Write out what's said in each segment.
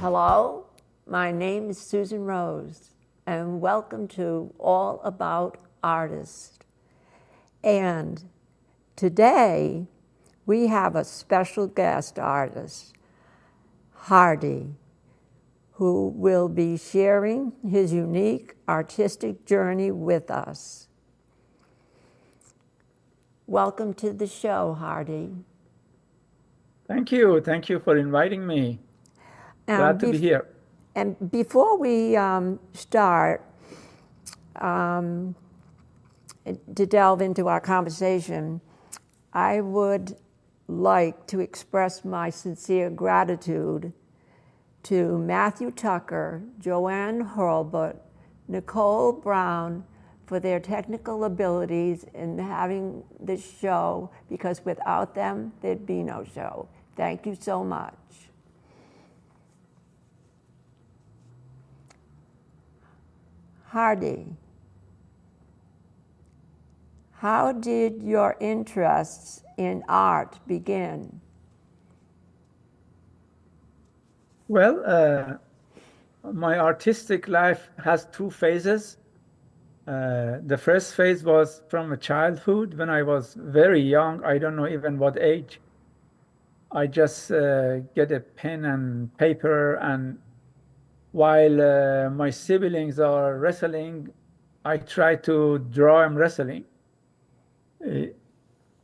Hello, my name is Susan Rose, and welcome to All About Artists. And today we have a special guest artist, Hardy, who will be sharing his unique artistic journey with us. Welcome to the show, Hardy. Thank you. Thank you for inviting me. Glad to be here. And before we start to delve into our conversation, I would like to express my sincere gratitude to Matthew Tucker, Joanne Hurlbut, Nicole Brown for their technical abilities in having this show, because without them, there'd be no show. Thank you so much. Hardy, how did your interests in art begin? Well, my artistic life has two phases. The first phase was from childhood when I was very young. I don't know even what age. I just get a pen and paper, and while my siblings are wrestling, I try to draw them wrestling.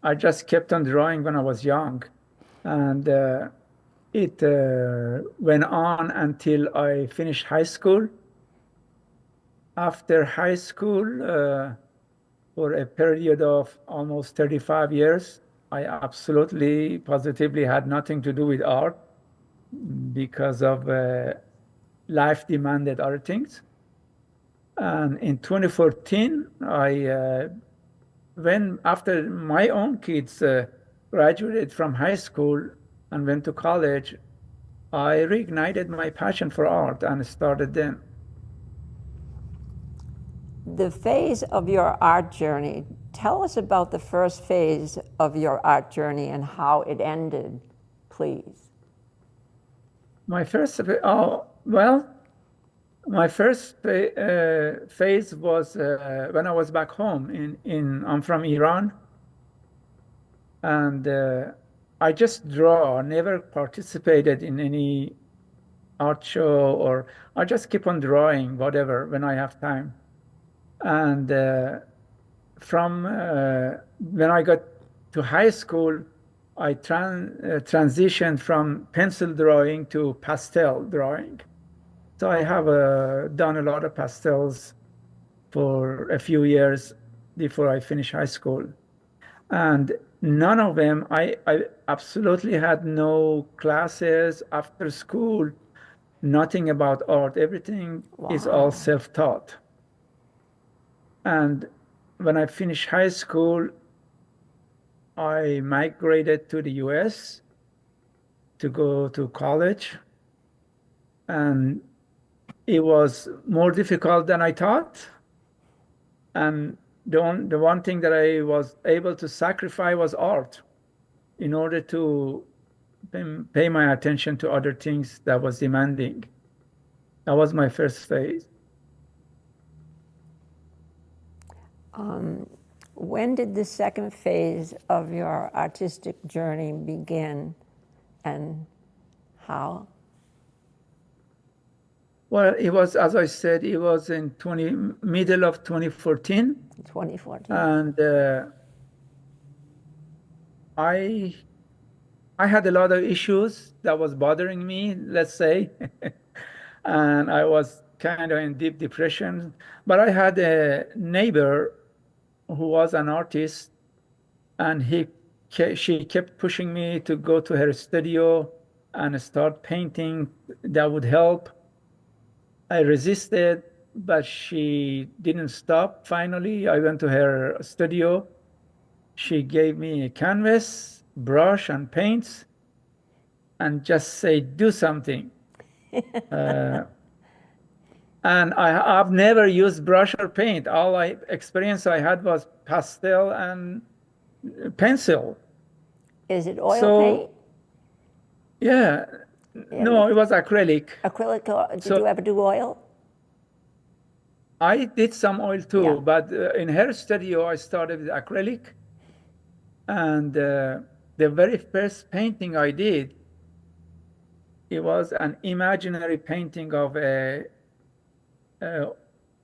I just kept on drawing when I was young, and it went on until I finished high school. After high school, for a period of almost 35 years, I absolutely, positively had nothing to do with art because of life demanded other things. And in 2014, when after my own kids graduated from high school and went to college, I reignited my passion for art and started then. The phase of your art journey, tell us about the first phase of your art journey and how it ended, please. My first, my first phase was when I was back home I'm from Iran, and I just draw, never participated in any art show, or I just keep on drawing whatever when I have time. And from when I got to high school, I transitioned from pencil drawing to pastel drawing. So I have done a lot of pastels for a few years before I finished high school. And none of them, I absolutely had no classes after school, nothing about art. Everything is all self-taught. And when I finished high school, I migrated to the US to go to college. And it was more difficult than I thought. And the one thing that I was able to sacrifice was art in order to pay my attention to other things that was demanding. That was my first phase. When did the second phase of your artistic journey begin, and how? Well, it was, as I said, it was in middle of 2014. 2014. And I had a lot of issues that was bothering me, let's say. And I was kind of in deep depression. But I had a neighbor who was an artist, and she kept pushing me to go to her studio and start painting. That would help. I resisted, but she didn't stop. Finally, I went to her studio. She gave me a canvas, brush, and paints, and just say, do something. And I've never used brush or paint. All experience I had was pastel and pencil. Is it oil paint? Yeah, No, it was acrylic. Acrylic, or did So you ever do oil? I did some oil too, Yeah. but in her studio, I started with acrylic. And the very first painting I did, it was an imaginary painting of a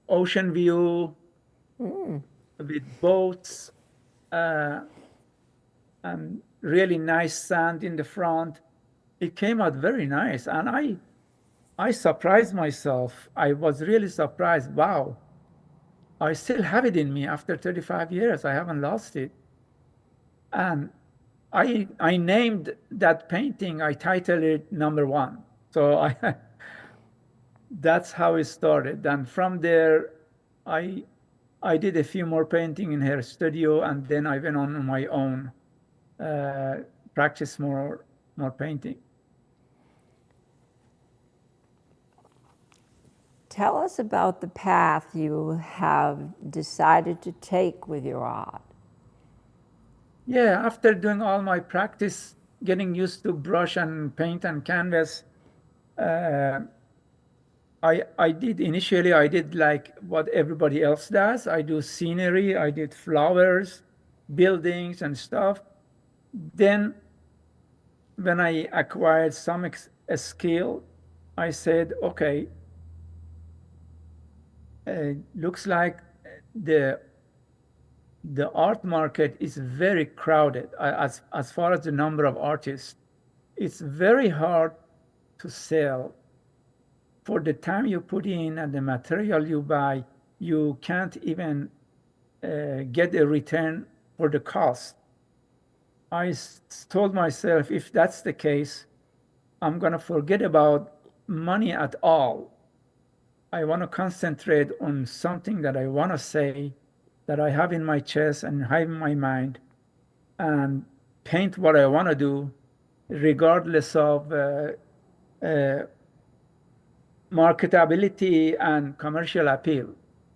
ocean view with boats uh, and really nice sand in the front. It came out very nice, and I surprised myself. I was really surprised. Wow, I still have it in me after 35 years. I haven't lost it. And I named that painting, I titled it number one. So that's how it started. And from there, I I did a few more painting in her studio, and then I went on my own, uh, practice more painting. Tell us about the path you have decided to take with your art. Yeah, after doing all my practice, getting used to brush and paint and canvas, uh, I did initially, I did like what everybody else does. I do scenery, I did flowers, buildings and stuff. Then when I acquired some a skill, I said, okay, looks like the the art market is very crowded as far as the number of artists. It's very hard to sell. For the time you put in and the material you buy, you can't even get a return for the cost. I told myself, if that's the case, I'm going to forget about money at all. I want to concentrate on something that I want to say, that I have in my chest and have in my mind, and paint what I want to do, regardless of marketability and commercial appeal.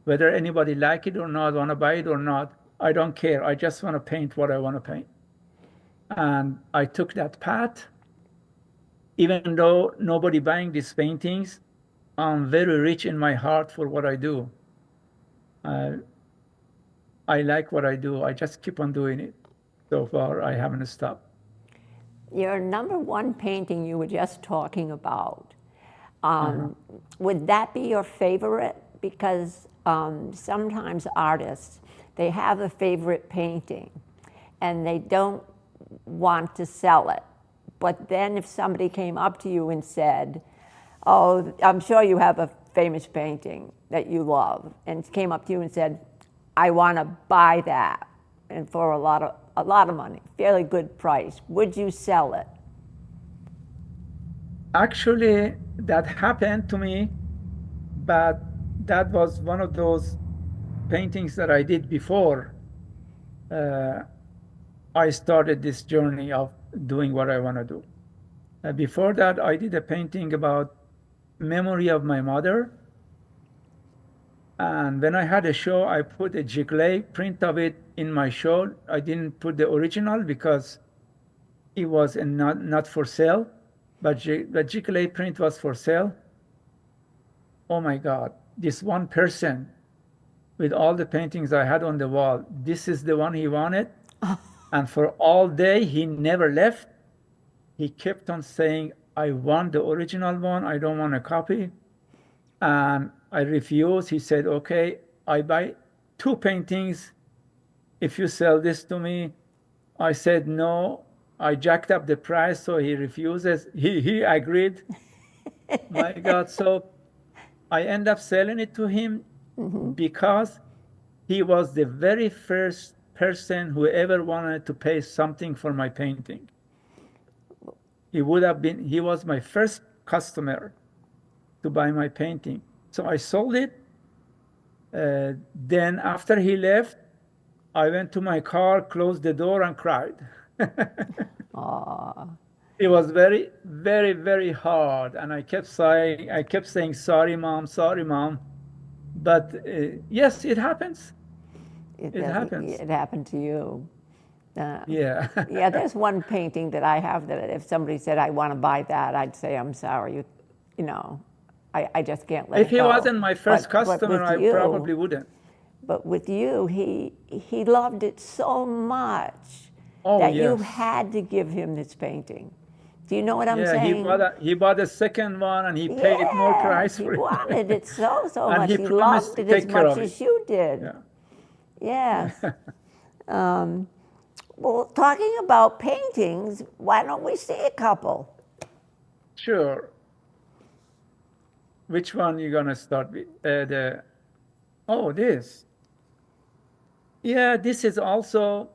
Whether anybody like it or not, want to buy it or not, I don't care. I just want to paint what I want to paint. And I took that path. Even though nobody buying these paintings, I'm very rich in my heart for what I do. Uh, I like what I do. I just keep on doing it. So far, I haven't stopped. Your number one painting you were just talking about, would that be your favorite? Because sometimes artists, they have a favorite painting and they don't want to sell it. But then if somebody came up to you and said, oh, I'm sure you have a famous painting that you love, and came up to you and said, I want to buy that, and for a lot of money, fairly good price, would you sell it? Actually, that happened to me, but that was one of those paintings that I did before I started this journey of doing what I want to do. Before that, I did a painting about memory of my mother. And when I had a show, I put a Giclée print of it in my show. I didn't put the original because it was not for sale, but the Giclée print was for sale. Oh my God, this one person with all the paintings I had on the wall, this is the one he wanted. And for all day, he never left. He kept on saying, I want the original one. I don't want a copy. And I refused. He said, okay, I buy 2 paintings if you sell this to me. I said, no. I jacked up the price, so he refuses. He agreed. My God. So I end up selling it to him because he was the very first person who ever wanted to pay something for my painting. He was my first customer to buy my painting. So I sold it. Then after he left, I went to my car, closed the door, and cried. It was very, very, very hard, and I kept saying, "Sorry, mom, sorry, mom." But yes, it happens. It happens. It happened to you. Yeah. Yeah, there's one painting that I have that if somebody said I want to buy that, I'd say I'm sorry. You know, I just can't let If it he go. wasn't my first But customer, with I probably you, wouldn't. he loved it so much Oh, that you yes. had to give him this painting. Do you know what I'm Yeah, saying? he bought a second one and he paid more Yes, price he for it. wanted it so And much. he He promised loved to it as take care much of it. as you did. Yeah. Yes. Well, talking about paintings, why don't we see a couple? Sure. Which one you gonna start with? Oh, this. Yeah, this is also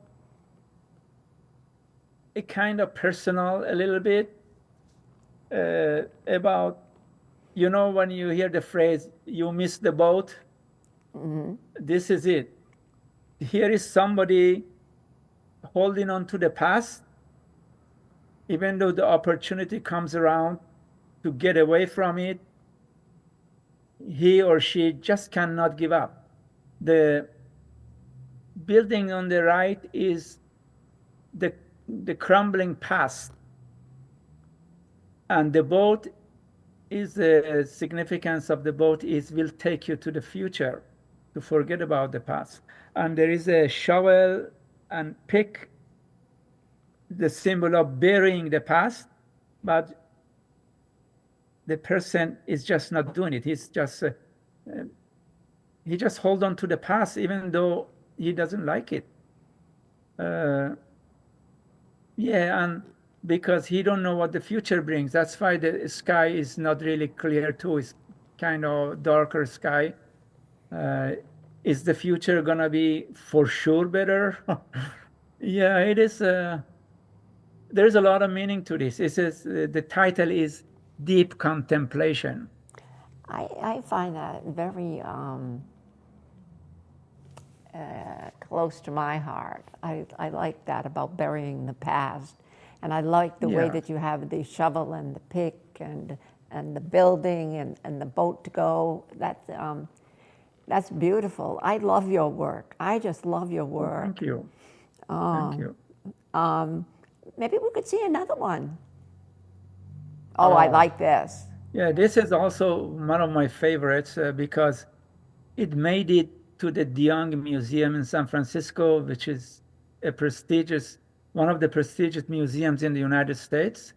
a kind of personal, a little bit, about, when you hear the phrase, you missed the boat. This is it. Here is somebody holding on to the past, even though the opportunity comes around to get away from it, he or she just cannot give up. The building on the right is the crumbling past, and the boat is the significance of the boat is will take you to the future, to forget about the past. And there is a shovel and pick, the symbol of burying the past, but the person is just not doing it. He just hold on to the past even though he doesn't like it. Yeah, and because he don't know what the future brings. That's why the sky is not really clear too. It's kind of darker sky. Is the future gonna be for sure better? Yeah, it is. There's a lot of meaning to this. The title is Deep Contemplation. I find that very close to my heart. I like that about burying the past. And I like the way Yeah. that you have the shovel and the pick and the building and the boat to go. That's beautiful. I love your work. I just love your work. Thank you. Thank you. Maybe we could see another one. Oh, I like this. Yeah, this is also one of my favorites because it made it to the De Young Museum in San Francisco, which is one of the prestigious museums in the United States.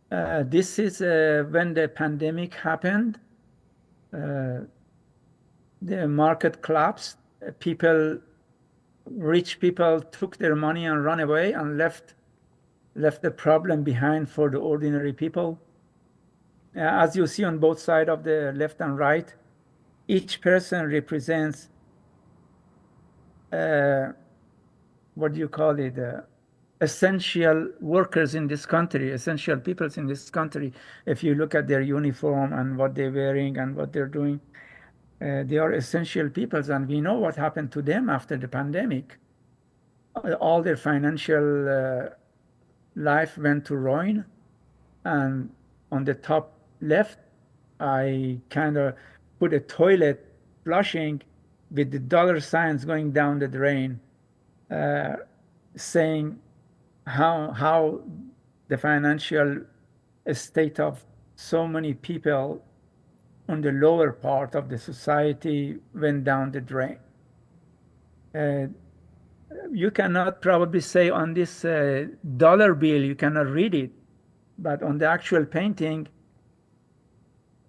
This is when the pandemic happened. The market collapsed. Rich people took their money and ran away and left the problem behind for the ordinary people. As you see on both sides of the left and right, each person represents what do you call it? Essential workers in this country, essential peoples in this country. If you look at their uniform and what they're wearing and what they're doing, they are essential peoples, and we know what happened to them after the pandemic. All their financial life went to ruin. And on the top left, I kind of put a toilet flushing with the dollar signs going down the drain, saying how the financial state of so many people on the lower part of the society went down the drain. You cannot probably say on this dollar bill, you cannot read it, but on the actual painting,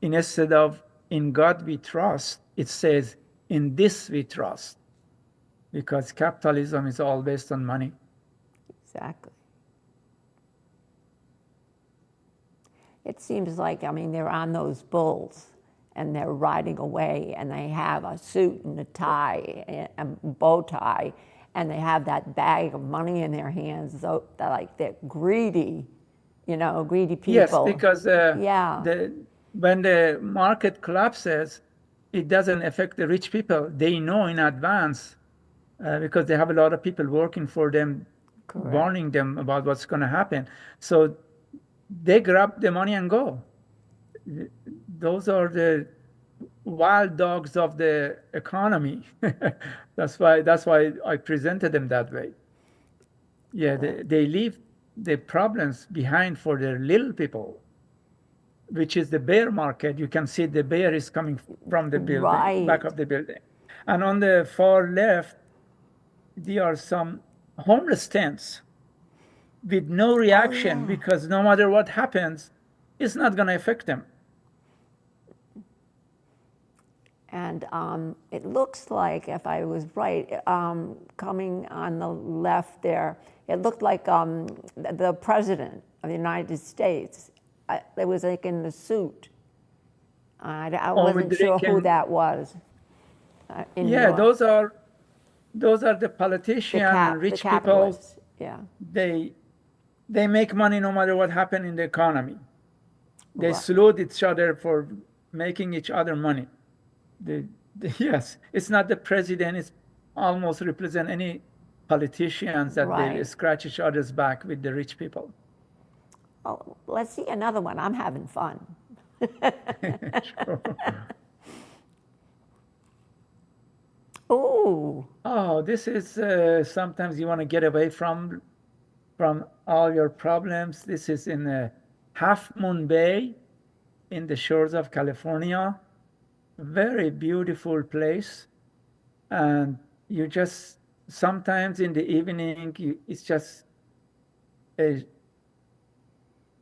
instead of "in God we trust," it says "in this we trust," because capitalism is all based on money. Exactly. It seems like, I mean, they're on those bulls and they're riding away and they have a suit and a tie, a bow tie, and they have that bag of money in their hands. So they're greedy, greedy Yes, people. because Yeah. when the market collapses, it doesn't affect the rich people. They know in advance because they have a lot of people working for them, Correct. warning them about what's going to happen. So they grab the money and go. Those are the wild dogs of the economy. That's why I presented them that way. Yeah, they leave the problems behind for the little people, which is the bear market. You can see the bear is coming from the building, back Right. of the building. And on the far left, there are some homeless tents with no Oh, reaction yeah. because no matter what happens, it's not going to affect them. And it looks like, if I was right, coming on the left there, it looked like the president of the United States. It was like in the suit. I Or with wasn't sure who drinking, that was in yeah, your, those are the politician and the rich people. capitalists. Yeah. They they make money no matter what happened in the economy. They Right. salute each other for making each other money. Yes, it's not the president. It's almost represent any politicians that they Right. scratch each other's back with the rich people. Oh, let's see another one. I'm having fun. Sure. Ooh. Oh, this is sometimes you want to get away from all your problems. This is in Half Moon Bay in the shores of California. Very beautiful place. And you just sometimes in the evening, it's just a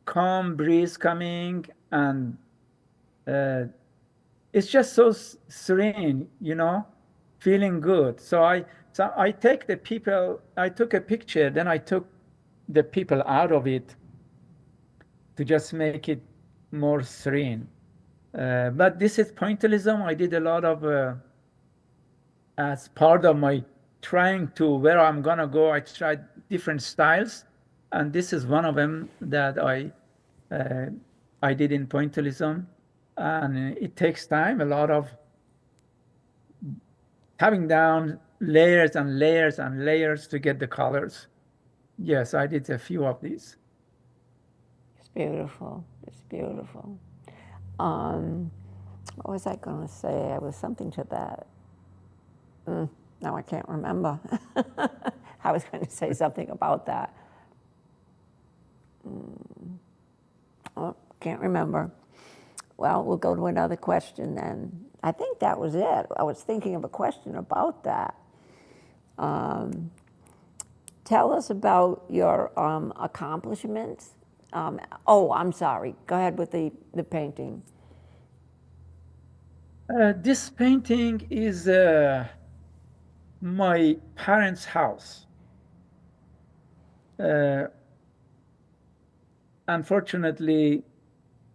calm breeze coming, and uh, it's just so serene, feeling good. So I take the people. I took a picture, then I took the people out of it to just make it more serene. But this is pointillism. I did a lot of as part of my trying to where I'm gonna go. I tried different styles, and this is one of them that I did in pointillism, and it takes time, a lot of having down layers and layers and layers to get the colors. Yes, I did a few of these. It's beautiful. It's beautiful. What was I going to say? There was something to that. Now I can't remember. I was going to say something about that. Oh, can't remember. Well, we'll go to another question then. I think that was it. I was thinking of a question about that. Tell us about your accomplishments. I'm sorry. Go ahead with the painting. This painting is my parents' house. Unfortunately,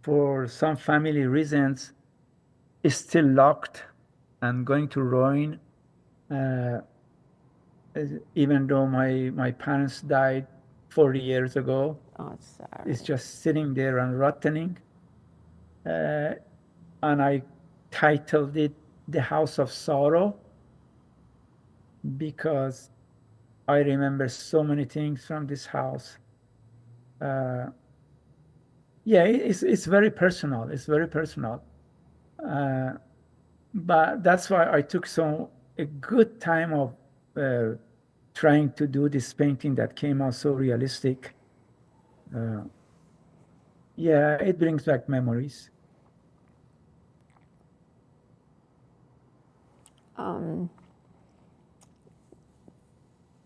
for some family reasons, it's still locked and going to ruin. Even though my parents died 40 years ago, Oh, sorry. it's just sitting there and rotting. And I titled it The House of Sorrow because I remember so many things from this house. Yeah, it's very personal. It's very personal. But that's why I took a good time of trying to do this painting that came out so realistic. Yeah, it brings back memories.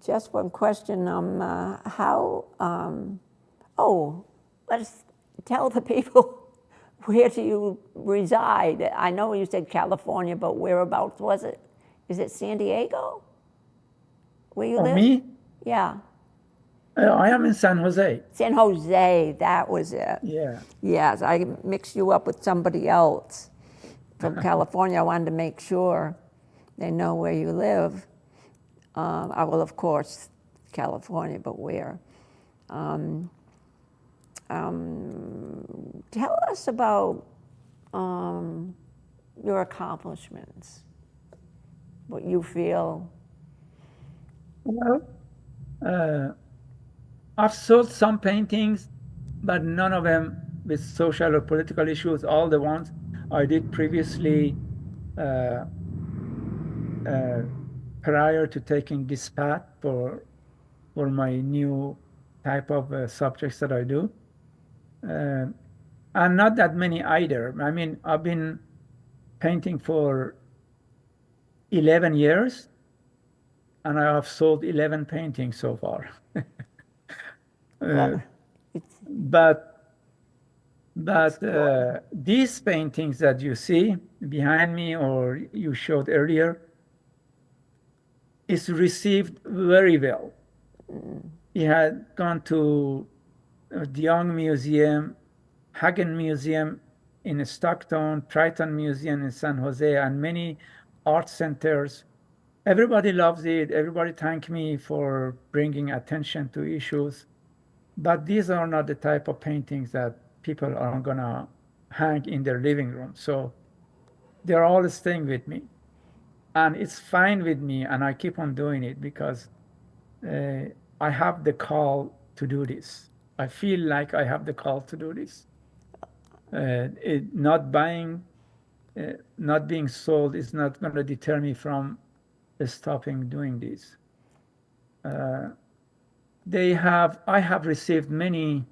Just one question. Let's tell the people where do you reside? I know you said California, but whereabouts was it? Is it San Diego? Where you For live? me, Yeah. I am in San Jose. San Jose, that was it. Yeah. Yes, I mixed you up with somebody else from California. I wanted to make sure they know where you live. Well, of course, California, but where? Tell us about your accomplishments, what you feel. Well, I've sold some paintings, but none of them with social or political issues. All the ones I did previously uh, uh, prior to taking this path for my new type of subjects that I do. Uh, and not that many either. I mean, I've been painting for 11 years, and I have sold 11 paintings so far. Well, it's, But that's good. these paintings that you see behind me or you showed earlier is received very well. It had gone to the Young Museum, Hagen Museum in Stockton, Triton Museum in San Jose, and many art centers. Everybody loves it. Everybody thank me for bringing attention to issues. But these are not the type of paintings that people are gonna hang in their living room. So they're all staying with me. And it's fine with me, and I keep on doing it because I have the call to do this. I feel like I have the call to do this. Not buying, not being sold is not going to deter me from stopping doing this. I have received many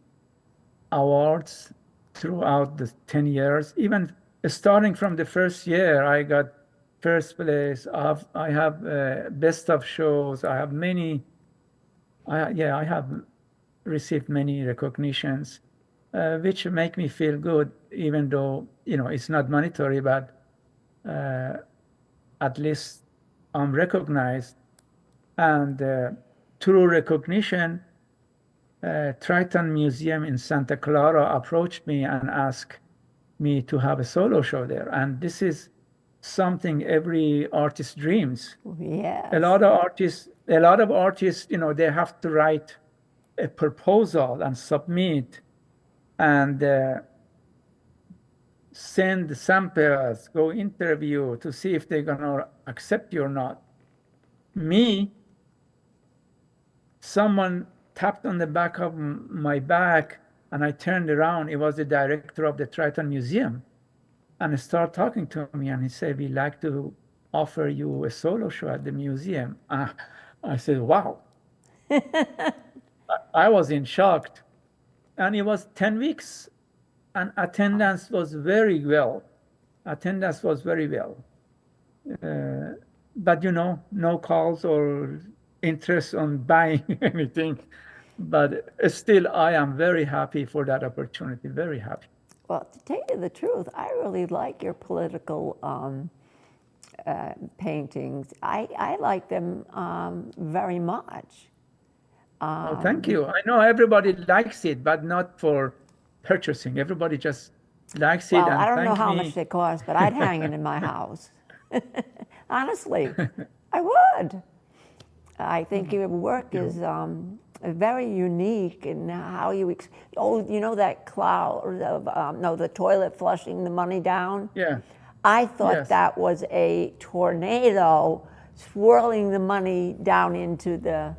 awards throughout the 10 years. Even starting from the first year, I got first place. I have best of shows. I have many. I have received many recognitions, which make me feel good, even though it's not monetary, but at least I'm recognized. And through recognition, Triton Museum in Santa Clara approached me and asked me to have a solo show there. And this is something every artist dreams. Yes. A lot of artists, they have to write a proposal and submit and send samples, go interview to see if they're gonna accept you or not. Me, someone tapped on the back of my back and I turned around. It was the director of the Triton Museum, and he started talking to me and he said, "We'd like to offer you a solo show at the museum." I said, "Wow." I was in shock. And it was 10 weeks, and attendance was very well. Attendance was very well. But no calls or interest on buying anything. But still, I am very happy for that opportunity, very happy. Well, to tell you the truth, I really like your political paintings. I like them very much. Oh, thank you. I know everybody likes it, but not for purchasing. Everybody just likes it Well, and I don't know thank how me. much they cost, but I'd hang it in my house. Honestly, I would. I think your work is very unique in how you. That cloud of no, the toilet flushing the money down. Yeah. I thought Yes. that was a tornado swirling the money down into the,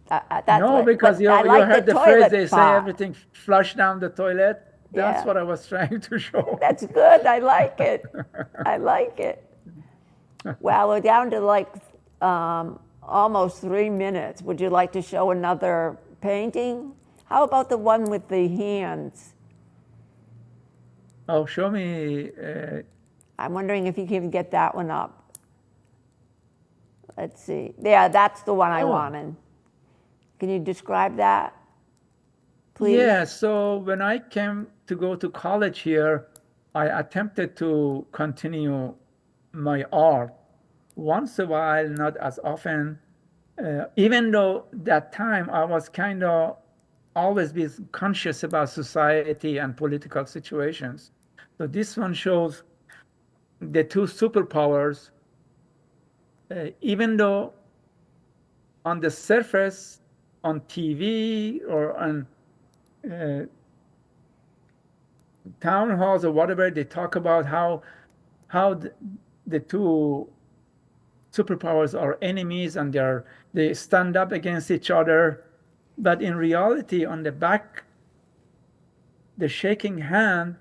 that's No, what, because but you I like heard the phrase, toilet they say part. everything flush down the toilet. That's Yeah. what I was trying to show. That's good. I like it. I like it. Well, we're down to like almost 3 minutes. Would you like to show another painting? How about the one with the hands? Oh, show me. I'm wondering if you can get that one up. Let's see. Yeah, that's the one I Oh. wanted. Can you describe that, please? Yeah, so when I came to go to college here, I attempted to continue my art once a while, not as often. Even though that time I was kind of always be conscious about society and political situations. So this one shows the two superpowers, even though on the surface, on TV or on town halls or whatever, they talk about how the two superpowers are enemies and they stand up against each other. But in reality, on the back, the shaking hand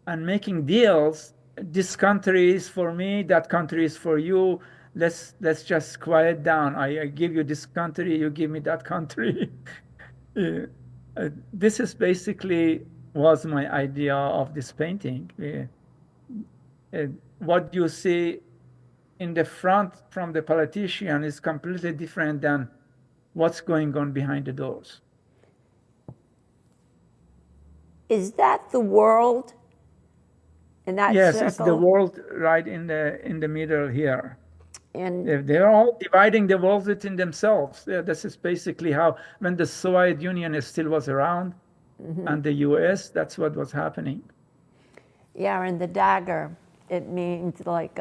and making deals this country is for me, that country is for you. Let's just quiet down. I give you this country, you give me that country. This is basically was my idea of this painting. What you see in the front from the politician is completely different than what's going on behind the doors. Is that the world in that Yes, circle? it's the world right in the middle here. And They're all dividing the world within themselves. This is basically how, when the Soviet Union still was around, and the US, that's what was happening. yeah, and the dagger, it means like,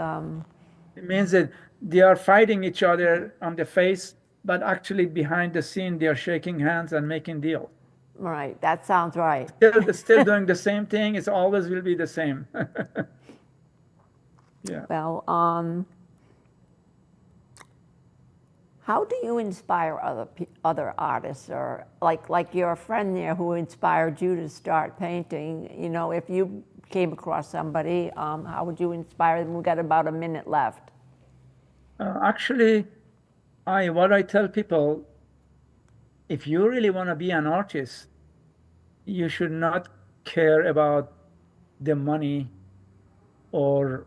It means that they are fighting each other on the face, but actually behind the scene, they are shaking hands and making deals. right, that sounds right. Still doing the same thing. It always will be the same. Yeah. Well, how do you inspire other artists, or like your friend there who inspired you to start painting? You know, if you came across somebody, how would you inspire them? We've got about a minute left. Actually, what I tell people, if you really want to be an artist, you should not care about the money or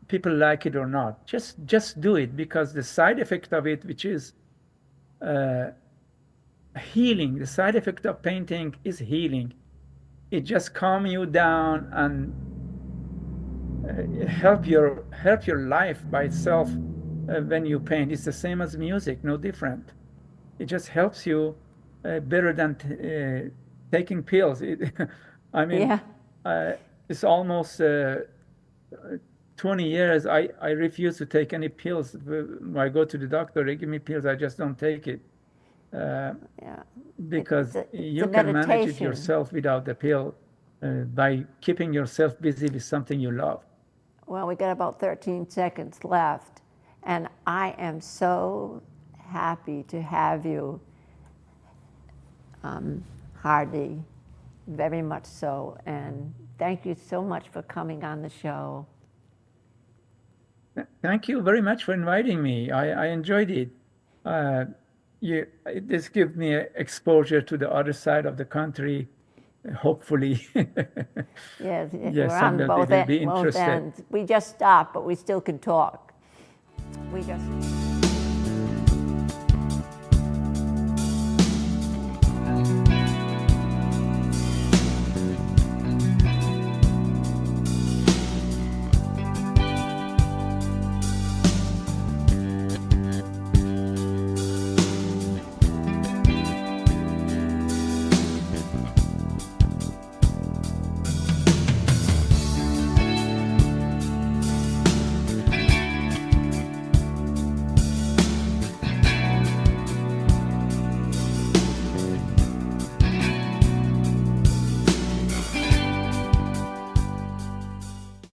people like it or not. Just do it, because the side effect of it, which is healing, the side effect of painting is healing. It just calms you down and help your life by itself. When you paint, it's the same as music, no different. It just helps you better than taking pills. I mean, Yeah. it's almost 20 years. I refuse to take any pills. When I go to the doctor, they give me pills. I just don't take it. Yeah. Because It's a you can manage it meditation. yourself without the pill, by keeping yourself busy with something you love. Well, we got about 13 seconds left, and I am so happy to have you, Hardy, very much so. And thank you so much for coming on the show. Thank you very much for inviting me. I enjoyed it. This gives me exposure to the other side of the country, hopefully. Yes, Yes, we're on somebody both will be both interested. ends. We just stopped, but we still can talk. We just.